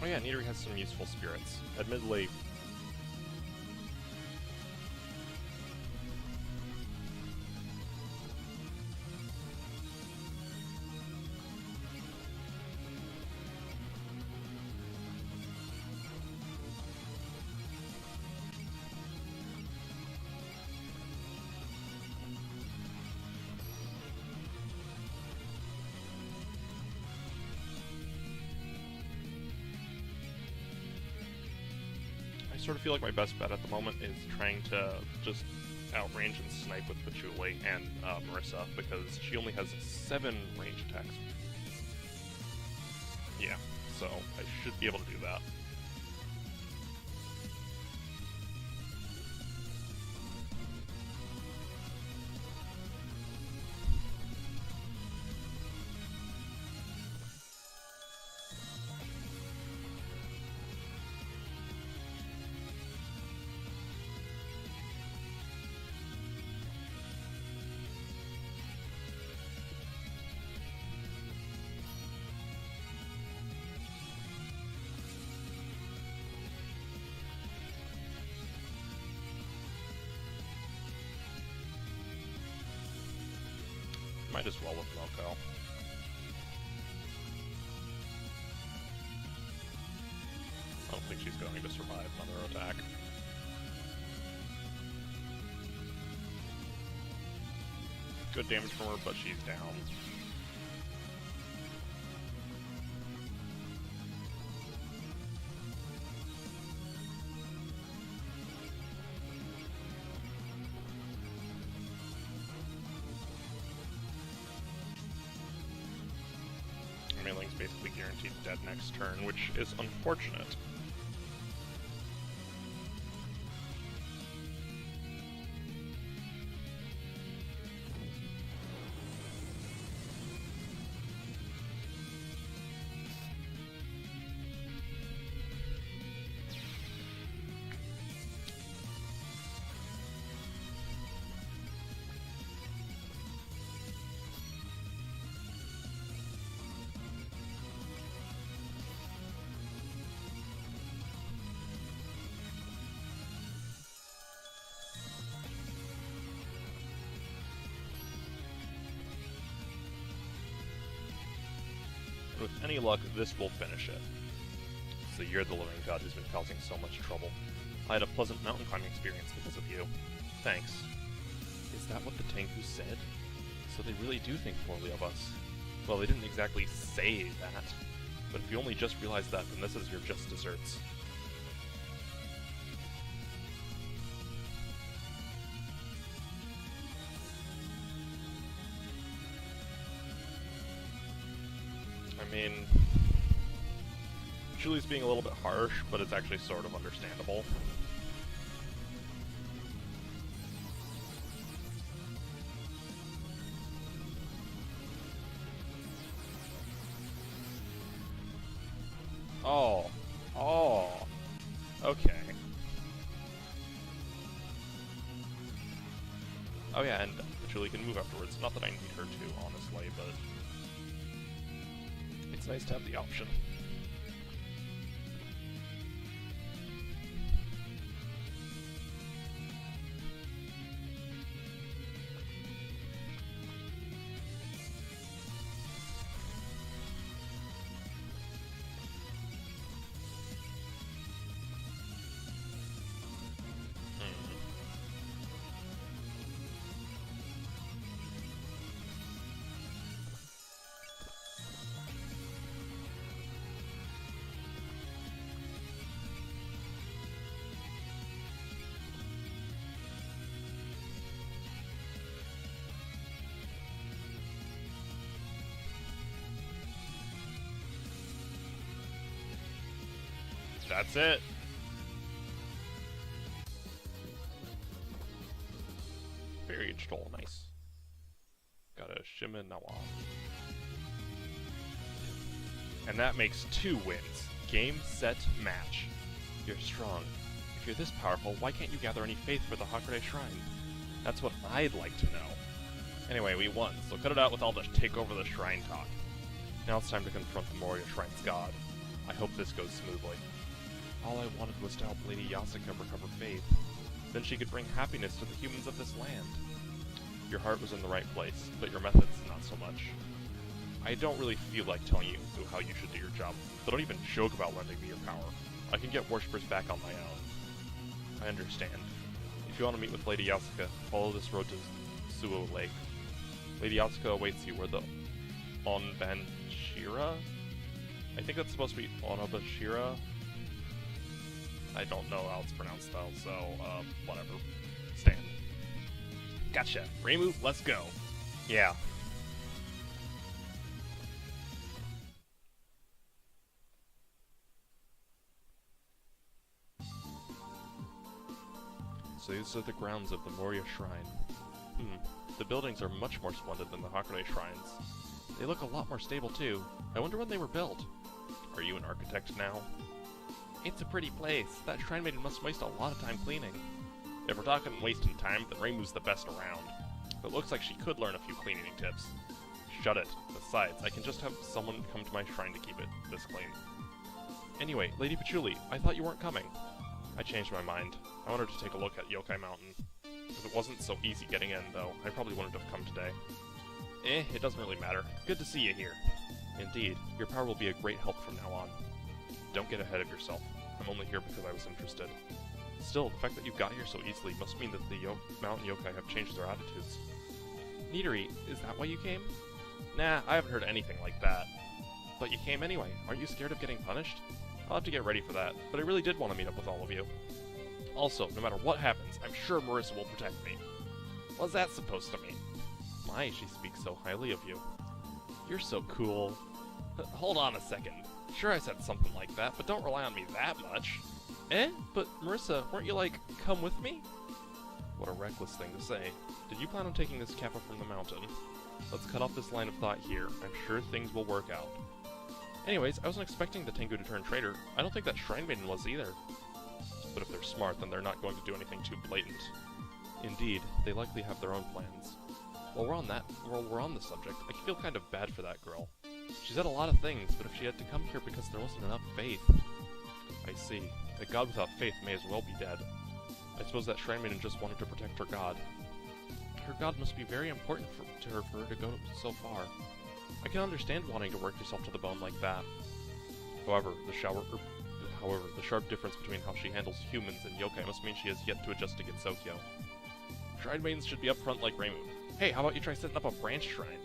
A: Oh yeah, Nidri has some useful spirits. Admittedly... I sort of feel like my best bet at the moment is trying to just outrange and snipe with Patchouli and Marissa, because she only has 7 range attacks. Yeah, so I should be able to do that. Might as well with Moko. I don't think she's going to survive another attack. Good damage from her, but she's down. Mailing's basically guaranteed dead next turn, which is unfortunate. With any luck, this will finish it. So you're the living god who's been causing so much trouble. I had a pleasant mountain climbing experience because of you. Thanks. Is that what the Tengu said? So they really do think poorly of us. Well, they didn't exactly say that. But if you only just realized that, then this is your just desserts. I mean, Julie's being a little bit harsh, but it's actually sort of understandable. Oh, okay. Oh yeah, and Julie can move afterwards. Not that I need her to, honestly, but it's nice to have the option. That's it. Period stole, nice. Got a Shima Nawa. And that makes 2 wins. Game, set, match. You're strong. If you're this powerful, why can't you gather any faith for the Hakurei Shrine? That's what I'd like to know. Anyway, we won, so cut it out with all the take over the shrine talk. Now it's time to confront the Moria Shrine's god. I hope this goes smoothly. All I wanted was to help Lady Yasuka recover faith. Then she could bring happiness to the humans of this land. Your heart was in the right place, but your methods not so much. I don't really feel like telling you how you should do your job, so don't even joke about lending me your power. I can get worshippers back on my own. I understand. If you want to meet with Lady Yasuka, follow this road to Suo Lake. Lady Yasuka awaits you where the Onbanshira? I think that's supposed to be Onabashira. I don't know how it's pronounced though, so, whatever. Stand. Gotcha. Reimu, let's go. Yeah. So these are the grounds of the Moria Shrine. The buildings are much more splendid than the Hakurei Shrines. They look a lot more stable too. I wonder when they were built. Are you an architect now? It's a pretty place. That Shrine Maiden must waste a lot of time cleaning. If we're talking wasting time, then Reimu's the best around. But it looks like she could learn a few cleaning tips. Shut it. Besides, I can just have someone come to my shrine to keep it this clean. Anyway, Lady Patchouli, I thought you weren't coming. I changed my mind. I wanted to take a look at Yokai Mountain. If it wasn't so easy getting in, though, I probably wouldn't have come today. It doesn't really matter. Good to see you here. Indeed, your power will be a great help from now on. Don't get ahead of yourself. I'm only here because I was interested. Still, the fact that you got here so easily must mean that the mountain yokai have changed their attitudes. Neatery, is that why you came? Nah, I haven't heard anything like that. But you came anyway. Aren't you scared of getting punished? I'll have to get ready for that, but I really did want to meet up with all of you. Also, no matter what happens, I'm sure Marissa will protect me. What's that supposed to mean? My, she speaks so highly of you. You're so cool. Hold on a second. Sure, I said something like that, but don't rely on me that much. But Marissa, weren't you like, come with me? What a reckless thing to say. Did you plan on taking this kappa from the mountain? Let's cut off this line of thought here. I'm sure things will work out. Anyways, I wasn't expecting the Tengu to turn traitor. I don't think that Shrine Maiden was either. But if they're smart, then they're not going to do anything too blatant. Indeed, they likely have their own plans. While we're on the subject, I feel kind of bad for that girl. She said a lot of things, but if she had to come here because there wasn't enough faith... I see. A god without faith may as well be dead. I suppose that Shrine Maiden just wanted to protect her god. Her god must be very important to her for her to go so far. I can understand wanting to work yourself to the bone like that. However, However, the sharp difference between how she handles humans and yokai must mean she has yet to adjust to Gensokyo. Shrine maidens should be up front like Reimu. Hey, how about you try setting up a branch shrine?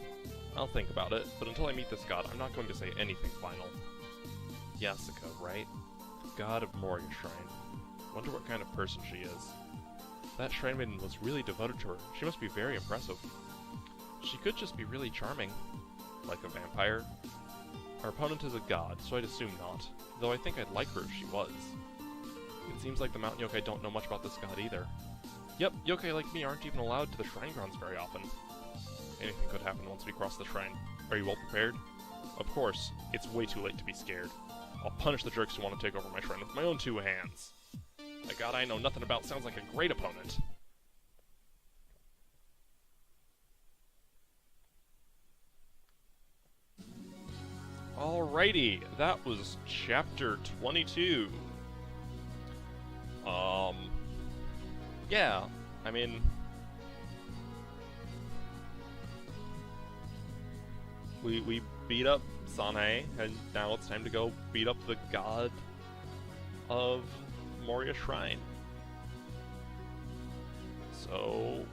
A: I'll think about it, but until I meet this god, I'm not going to say anything final. Yasuka, right? The god of Moria Shrine. Wonder what kind of person she is. That shrine maiden was really devoted to her. She must be very impressive. She could just be really charming. Like a vampire. Our opponent is a god, so I'd assume not. Though I think I'd like her if she was. It seems like the mountain yokai don't know much about this god either. Yep, yokai like me aren't even allowed to the shrine grounds very often. Anything could happen once we cross the shrine. Are you well prepared? Of course. It's way too late to be scared. I'll punish the jerks who want to take over my shrine with my own two hands. A god I know nothing about sounds like a great opponent. Alrighty, that was chapter 22. Yeah, I mean... We beat up Sanae, and now it's time to go beat up the god of Moria Shrine. So,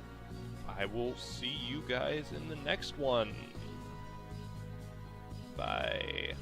A: I will see you guys in the next one. Bye.